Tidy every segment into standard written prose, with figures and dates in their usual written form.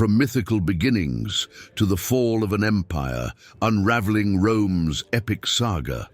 From mythical beginnings to the fall of an empire, unraveling Rome's epic saga.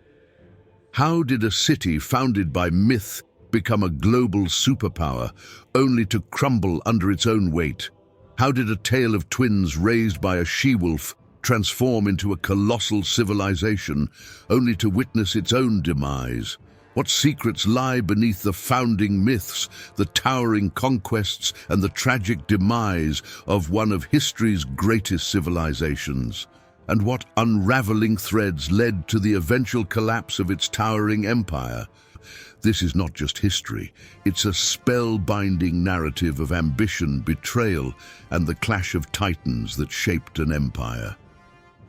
How did a city founded by myth become a global superpower, only to crumble under its own weight? How did a tale of twins raised by a she-wolf transform into a colossal civilization, only to witness its own demise? What secrets lie beneath the founding myths, the towering conquests, and the tragic demise of one of history's greatest civilizations? And what unraveling threads led to the eventual collapse of its towering empire? This is not just history, it's a spellbinding narrative of ambition, betrayal, and the clash of titans that shaped an empire.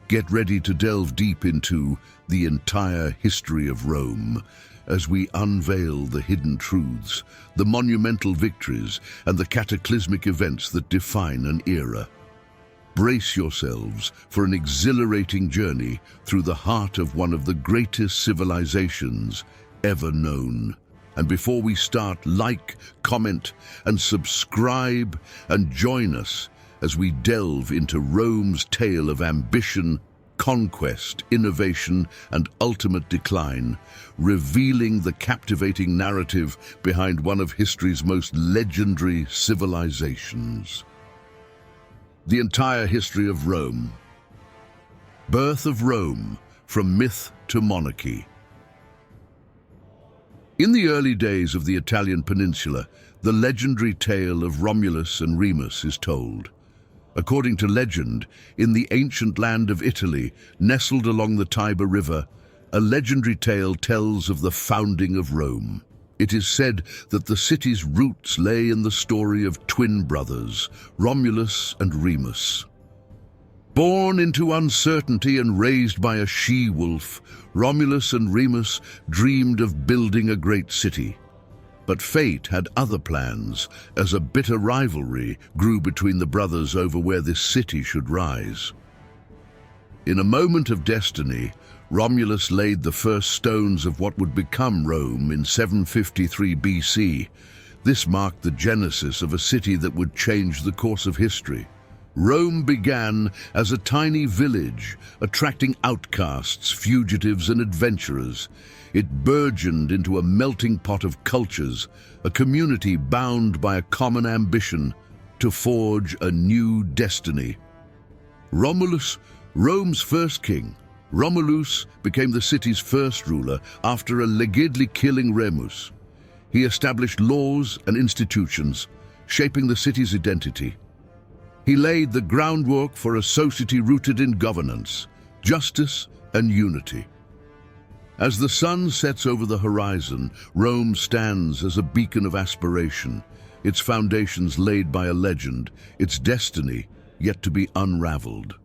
Get ready to delve deep into the entire history of Rome, as we unveil the hidden truths, the monumental victories, and the cataclysmic events that define an era. Brace yourselves for an exhilarating journey through the heart of one of the greatest civilizations ever known. And before we start, like, comment, and subscribe, and join us as we delve into Rome's tale of ambition, conquest, innovation, and ultimate decline, revealing the captivating narrative behind one of history's most legendary civilizations. The entire history of Rome. Birth of Rome, from myth to monarchy. In the early days of the Italian Peninsula, the legendary tale of Romulus and Remus is told. According to legend, in the ancient land of Italy, nestled along the Tiber River, a legendary tale tells of the founding of Rome. It is said that the city's roots lay in the story of twin brothers, Romulus and Remus. Born into uncertainty and raised by a she-wolf, Romulus and Remus dreamed of building a great city. But fate had other plans, as a bitter rivalry grew between the brothers over where this city should rise. In a moment of destiny, Romulus laid the first stones of what would become Rome in 753 BC. This marked the genesis of a city that would change the course of history. Rome began as a tiny village, attracting outcasts, fugitives, and adventurers. It burgeoned into a melting pot of cultures, a community bound by a common ambition to forge a new destiny. Romulus, Rome's first king. Romulus became the city's first ruler after allegedly killing Remus. He established laws and institutions, shaping the city's identity. He laid the groundwork for a society rooted in governance, justice, and unity. As the sun sets over the horizon, Rome stands as a beacon of aspiration, its foundations laid by a legend, its destiny yet to be unraveled.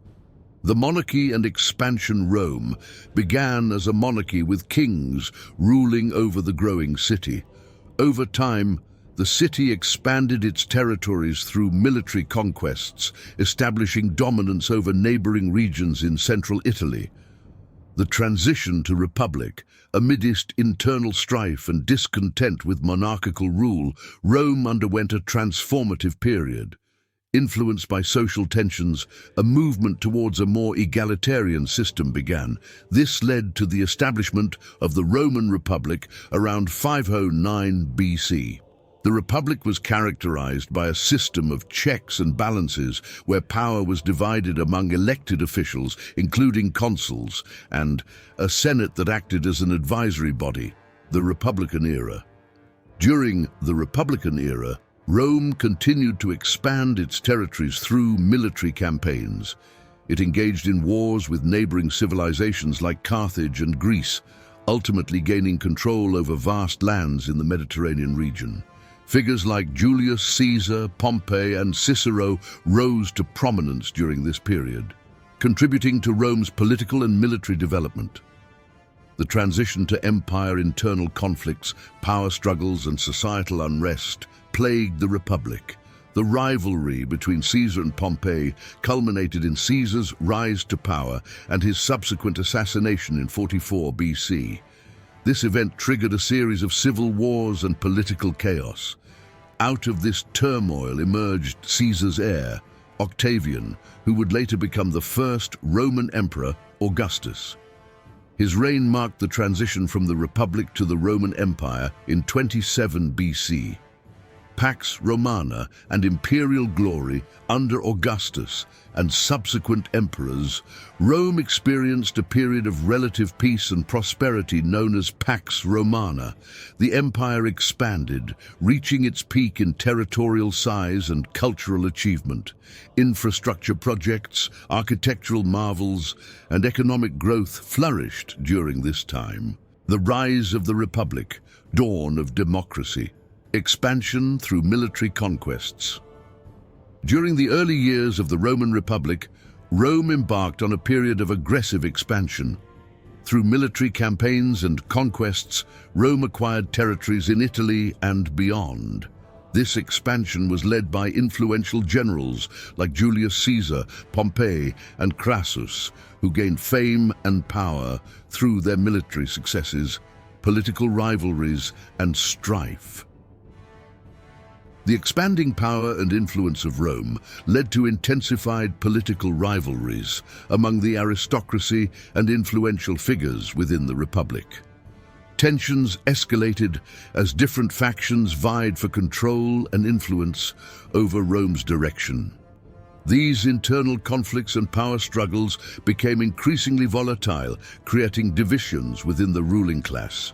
The monarchy and expansion Rome began as a monarchy with kings ruling over the growing city. Over time, the city expanded its territories through military conquests, establishing dominance over neighboring regions in central Italy. The transition to republic, amidst internal strife and discontent with monarchical rule, Rome underwent a transformative period. Influenced by social tensions, a movement towards a more egalitarian system began. This led to the establishment of the Roman Republic around 509 BC. The Republic was characterized by a system of checks and balances where power was divided among elected officials, including consuls, and a Senate that acted as an advisory body, the Republican era. During the Republican era, Rome continued to expand its territories through military campaigns. It engaged in wars with neighboring civilizations like Carthage and Greece, ultimately gaining control over vast lands in the Mediterranean region. Figures like Julius Caesar, Pompey, and Cicero rose to prominence during this period, contributing to Rome's political and military development. The transition to empire, internal conflicts, power struggles, and societal unrest plagued the Republic. The rivalry between Caesar and Pompey culminated in Caesar's rise to power and his subsequent assassination in 44 BC. This event triggered a series of civil wars and political chaos. Out of this turmoil emerged Caesar's heir, Octavian, who would later become the first Roman Emperor, Augustus. His reign marked the transition from the Republic to the Roman Empire in 27 BC. Pax Romana and imperial glory under Augustus and subsequent emperors, Rome experienced a period of relative peace and prosperity known as Pax Romana. The empire expanded, reaching its peak in territorial size and cultural achievement. Infrastructure projects, architectural marvels, and economic growth flourished during this time. The rise of the Republic, dawn of democracy. Expansion through military conquests. During the early years of the Roman Republic, Rome embarked on a period of aggressive expansion. Through military campaigns and conquests, Rome acquired territories in Italy and beyond. This expansion was led by influential generals like Julius Caesar, Pompey, and Crassus, who gained fame and power through their military successes, political rivalries, and strife. The expanding power and influence of Rome led to intensified political rivalries among the aristocracy and influential figures within the Republic. Tensions escalated as different factions vied for control and influence over Rome's direction. These internal conflicts and power struggles became increasingly volatile, creating divisions within the ruling class.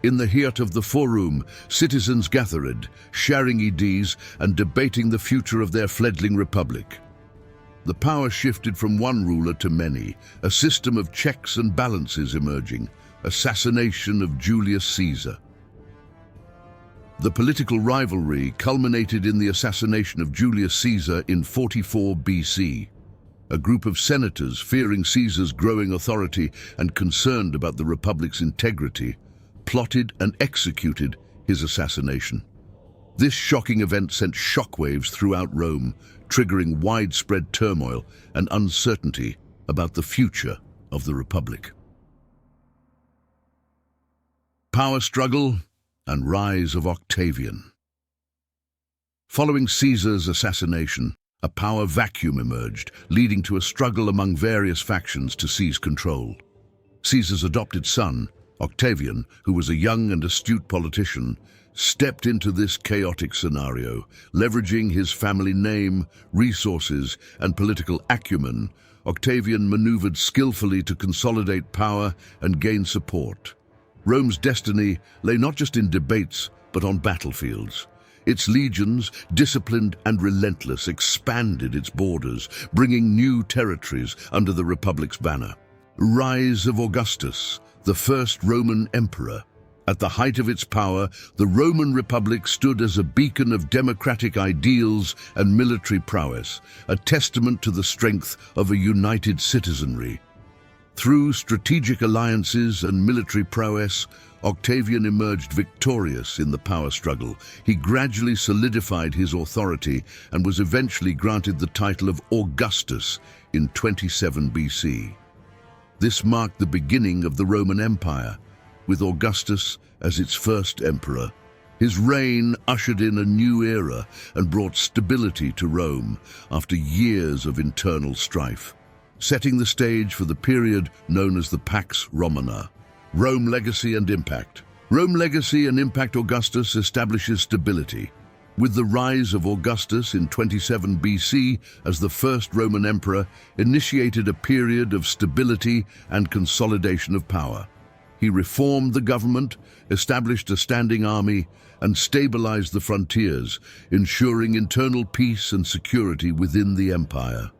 In the heart of the forum, citizens gathered, sharing ideas and debating the future of their fledgling republic. The power shifted from one ruler to many, a system of checks and balances emerging. Assassination of Julius Caesar. The political rivalry culminated in the assassination of Julius Caesar in 44 BC. A group of senators, fearing Caesar's growing authority and concerned about the republic's integrity, plotted and executed his assassination. This shocking event sent shockwaves throughout Rome, triggering widespread turmoil and uncertainty about the future of the Republic. Power struggle and rise of Octavian. Following Caesar's assassination, a power vacuum emerged, leading to a struggle among various factions to seize control. Caesar's adopted son, Octavian, who was a young and astute politician, stepped into this chaotic scenario. Leveraging his family name, resources, and political acumen, Octavian maneuvered skillfully to consolidate power and gain support. Rome's destiny lay not just in debates, but on battlefields. Its legions, disciplined and relentless, expanded its borders, bringing new territories under the Republic's banner. Rise of Augustus, the first Roman emperor. At the height of its power, the Roman Republic stood as a beacon of democratic ideals and military prowess, a testament to the strength of a united citizenry. Through strategic alliances and military prowess, Octavian emerged victorious in the power struggle. He gradually solidified his authority and was eventually granted the title of Augustus in 27 BC. This marked the beginning of the Roman Empire, with Augustus as its first emperor. His reign ushered in a new era and brought stability to Rome after years of internal strife, setting the stage for the period known as the Pax Romana. Rome legacy and impact. Rome legacy and impact. Augustus establishes stability. With the rise of Augustus in 27 BC as the first Roman emperor, initiated a period of stability and consolidation of power. He reformed the government, established a standing army, and stabilized the frontiers, ensuring internal peace and security within the empire.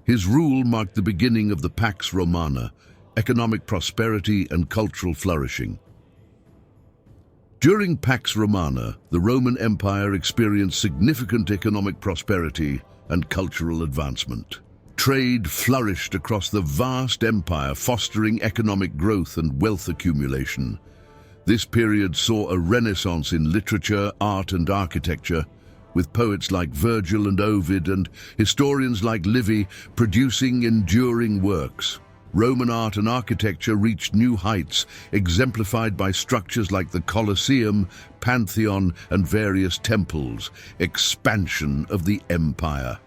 His rule marked the beginning of the Pax Romana, economic prosperity and cultural flourishing. During Pax Romana, the Roman Empire experienced significant economic prosperity and cultural advancement. Trade flourished across the vast empire, fostering economic growth and wealth accumulation. This period saw a renaissance in literature, art, and architecture, with poets like Virgil and Ovid and historians like Livy producing enduring works. Roman art and architecture reached new heights, exemplified by structures like the Colosseum, Pantheon, and various temples. Expansion of the empire.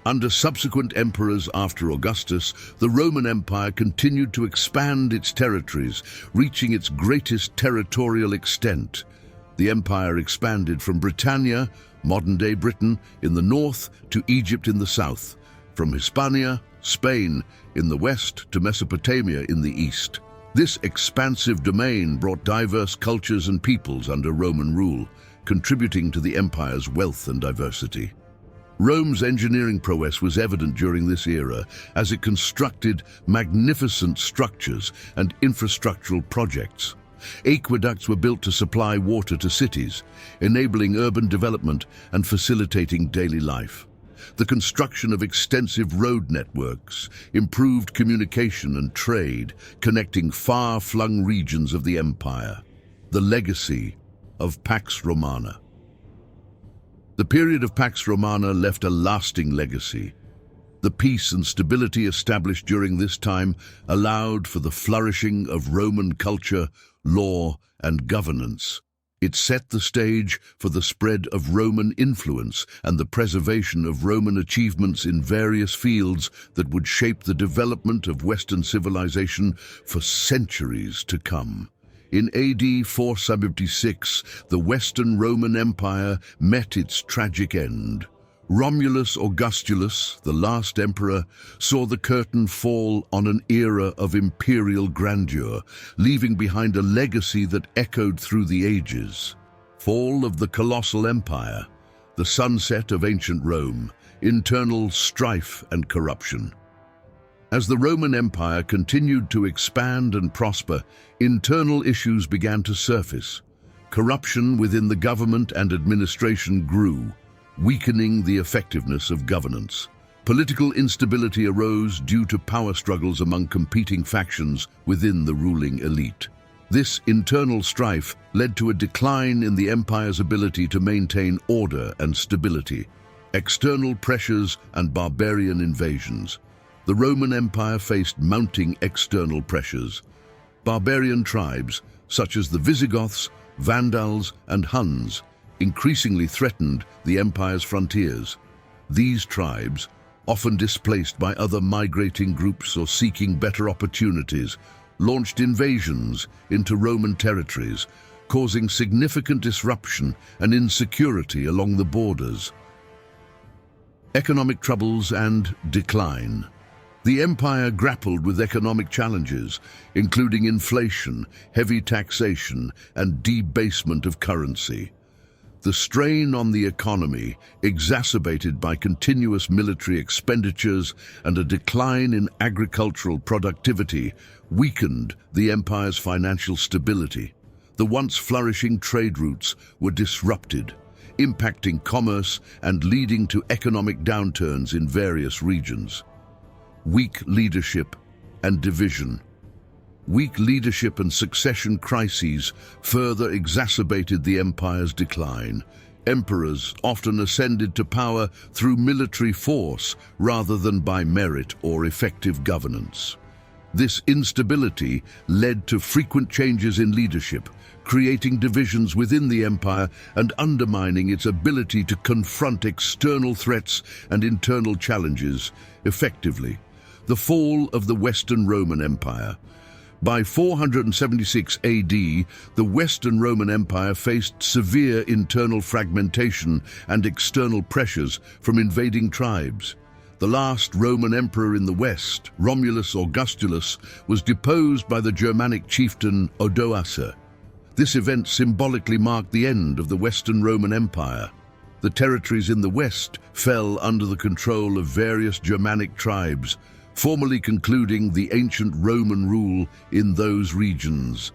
Under subsequent emperors after Augustus, the Roman Empire continued to expand its territories, reaching its greatest territorial extent. The empire expanded from Britannia, modern-day Britain, in the north to Egypt in the south, from Hispania, Spain, in the west to Mesopotamia in the east. This expansive domain brought diverse cultures and peoples under Roman rule, contributing to the empire's wealth and diversity. Rome's engineering prowess was evident during this era as it constructed magnificent structures and infrastructural projects. Aqueducts were built to supply water to cities, enabling urban development and facilitating daily life. The construction of extensive road networks improved communication and trade, connecting far-flung regions of the empire. The legacy of Pax Romana. The period of Pax Romana left a lasting legacy. The peace and stability established during this time allowed for the flourishing of Roman culture, law, and governance. It set the stage for the spread of Roman influence and the preservation of Roman achievements in various fields that would shape the development of Western civilization for centuries to come. In AD 476, the Western Roman Empire met its tragic end. Romulus Augustulus, the last emperor, saw the curtain fall on an era of imperial grandeur, leaving behind a legacy that echoed through the ages. Fall of the colossal empire, the sunset of ancient Rome, internal strife and corruption. As the Roman Empire continued to expand and prosper, internal issues began to surface. Corruption within the government and administration grew, weakening the effectiveness of governance. Political instability arose due to power struggles among competing factions within the ruling elite. This internal strife led to a decline in the empire's ability to maintain order and stability. External pressures and barbarian invasions. The Roman Empire faced mounting external pressures. Barbarian tribes, such as the Visigoths, Vandals, and Huns, increasingly threatened the empire's frontiers. These tribes, often displaced by other migrating groups or seeking better opportunities, launched invasions into Roman territories, causing significant disruption and insecurity along the borders. Economic troubles and decline. The empire grappled with economic challenges, including inflation, heavy taxation, and debasement of currency. The strain on the economy, exacerbated by continuous military expenditures and a decline in agricultural productivity, weakened the empire's financial stability. The once flourishing trade routes were disrupted, impacting commerce and leading to economic downturns in various regions. Weak leadership and division. Weak leadership and succession crises further exacerbated the empire's decline. Emperors often ascended to power through military force rather than by merit or effective governance. This instability led to frequent changes in leadership, creating divisions within the empire and undermining its ability to confront external threats and internal challenges effectively. The fall of the Western Roman Empire. By 476 AD, the Western Roman Empire faced severe internal fragmentation and external pressures from invading tribes. The last Roman emperor in the West, Romulus Augustulus, was deposed by the Germanic chieftain Odoacer. This event symbolically marked the end of the Western Roman Empire. The territories in the West fell under the control of various Germanic tribes, formally concluding the ancient Roman rule in those regions.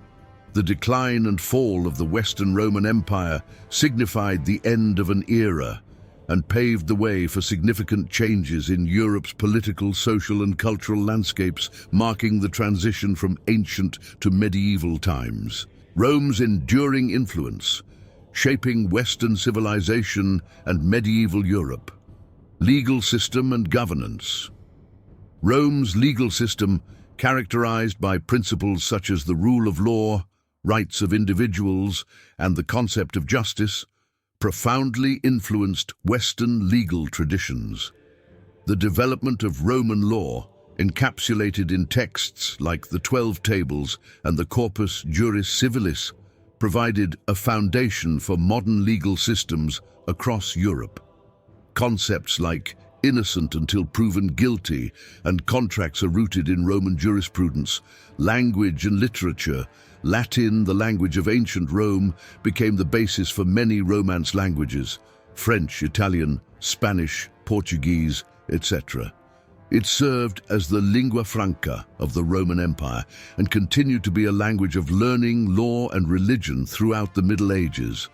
The decline and fall of the Western Roman Empire signified the end of an era and paved the way for significant changes in Europe's political, social, and cultural landscapes, marking the transition from ancient to medieval times. Rome's enduring influence, shaping Western civilization and medieval Europe. Legal system and governance. Rome's legal system, characterized by principles such as the rule of law, rights of individuals, and the concept of justice, profoundly influenced Western legal traditions. The development of Roman law, encapsulated in texts like the 12 Tables and the Corpus Juris Civilis, provided a foundation for modern legal systems across Europe. Concepts like innocent until proven guilty and contracts are rooted in Roman jurisprudence. Language and literature, Latin, the language of ancient Rome, became the basis for many Romance languages: French, Italian, Spanish, Portuguese, etc. It served as the lingua franca of the Roman Empire and continued to be a language of learning, law, and religion throughout the Middle Ages.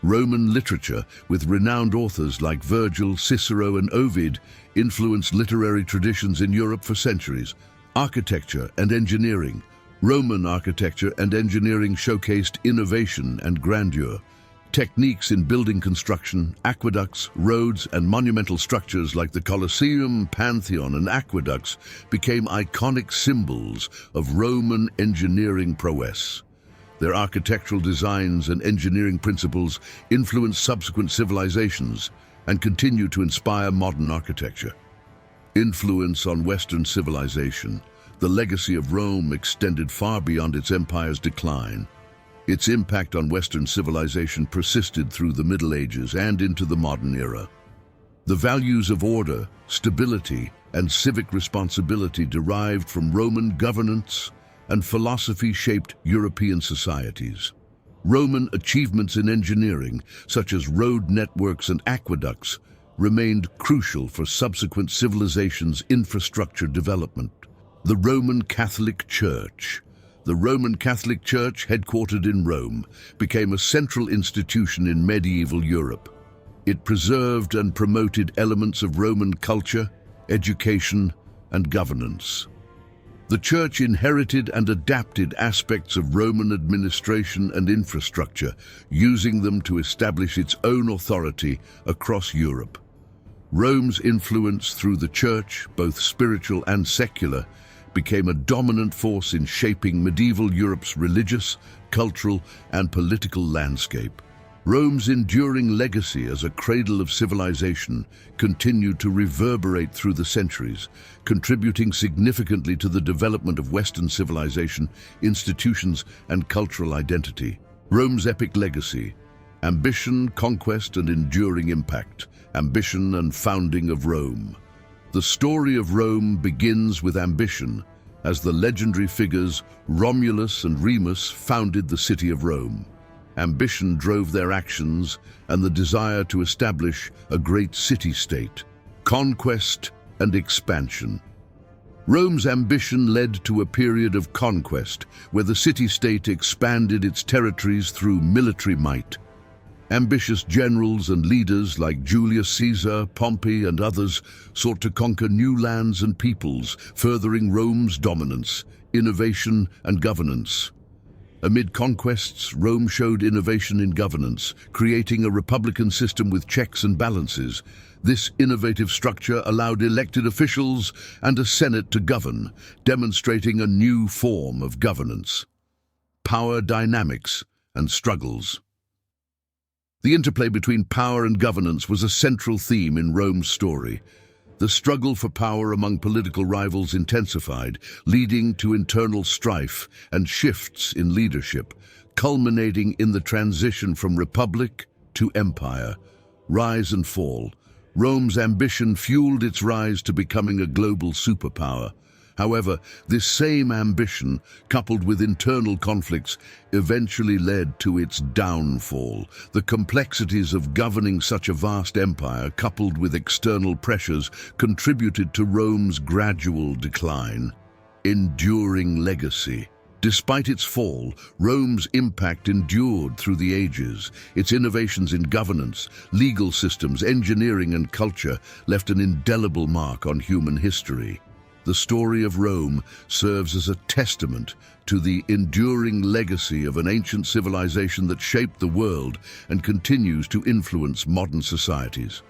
Roman literature, with renowned authors like Virgil, Cicero, and Ovid, influenced literary traditions in Europe for centuries. Architecture and engineering. Roman architecture and engineering showcased innovation and grandeur. Techniques in building construction, aqueducts, roads, and monumental structures like the Colosseum, Pantheon, and aqueducts became iconic symbols of Roman engineering prowess. Their architectural designs and engineering principles influenced subsequent civilizations and continue to inspire modern architecture. Influence on Western civilization. The legacy of Rome extended far beyond its empire's decline. Its impact on Western civilization persisted through the Middle Ages and into the modern era. The values of order, stability, and civic responsibility derived from Roman governance and philosophy shaped European societies. Roman achievements in engineering, such as road networks and aqueducts, remained crucial for subsequent civilizations' infrastructure development. The Roman Catholic Church. The Roman Catholic Church, headquartered in Rome, became a central institution in medieval Europe. It preserved and promoted elements of Roman culture, education, and governance. The Church inherited and adapted aspects of Roman administration and infrastructure, using them to establish its own authority across Europe. Rome's influence through the Church, both spiritual and secular, became a dominant force in shaping medieval Europe's religious, cultural, and political landscape. Rome's enduring legacy as a cradle of civilization continued to reverberate through the centuries, contributing significantly to the development of Western civilization, institutions, and cultural identity. Rome's epic legacy. Ambition, conquest, and enduring impact. Ambition and founding of Rome. The story of Rome begins with ambition, as the legendary figures Romulus and Remus founded the city of Rome. Ambition drove their actions and the desire to establish a great city-state. Conquest and expansion. Rome's ambition led to a period of conquest, where the city-state expanded its territories through military might. Ambitious generals and leaders like Julius Caesar, Pompey, and others sought to conquer new lands and peoples, furthering Rome's dominance, innovation, and governance. Amid conquests, Rome showed innovation in governance, creating a republican system with checks and balances. This innovative structure allowed elected officials and a Senate to govern, demonstrating a new form of governance. Power dynamics and struggles. The interplay between power and governance was a central theme in Rome's story. The struggle for power among political rivals intensified, leading to internal strife and shifts in leadership, culminating in the transition from republic to empire. Rise and fall. Rome's ambition fueled its rise to becoming a global superpower. However, this same ambition, coupled with internal conflicts, eventually led to its downfall. The complexities of governing such a vast empire, coupled with external pressures, contributed to Rome's gradual decline. Enduring legacy. Despite its fall, Rome's impact endured through the ages. Its innovations in governance, legal systems, engineering, and culture left an indelible mark on human history. The story of Rome serves as a testament to the enduring legacy of an ancient civilization that shaped the world and continues to influence modern societies.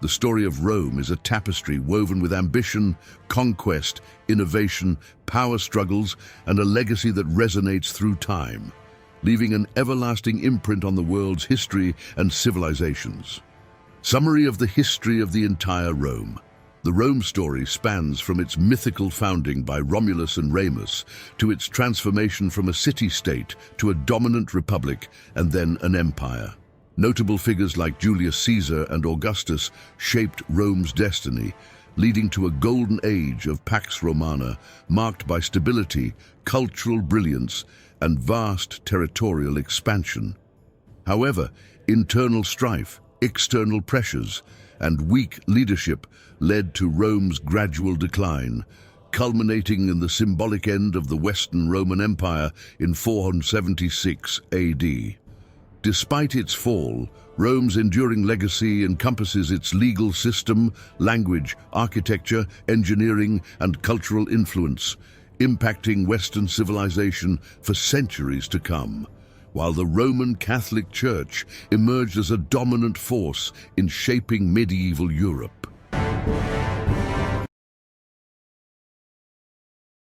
The story of Rome is a tapestry woven with ambition, conquest, innovation, power struggles, and a legacy that resonates through time, leaving an everlasting imprint on the world's history and civilizations. Summary of the history of the entire Rome. The Rome story spans from its mythical founding by Romulus and Remus to its transformation from a city-state to a dominant republic and then an empire. Notable figures like Julius Caesar and Augustus shaped Rome's destiny, leading to a golden age of Pax Romana marked by stability, cultural brilliance, and vast territorial expansion. However, internal strife, external pressures, and weak leadership led to Rome's gradual decline, culminating in the symbolic end of the Western Roman Empire in 476 AD. Despite its fall, Rome's enduring legacy encompasses its legal system, language, architecture, engineering, and cultural influence, impacting Western civilization for centuries to come, while the Roman Catholic Church emerged as a dominant force in shaping medieval Europe.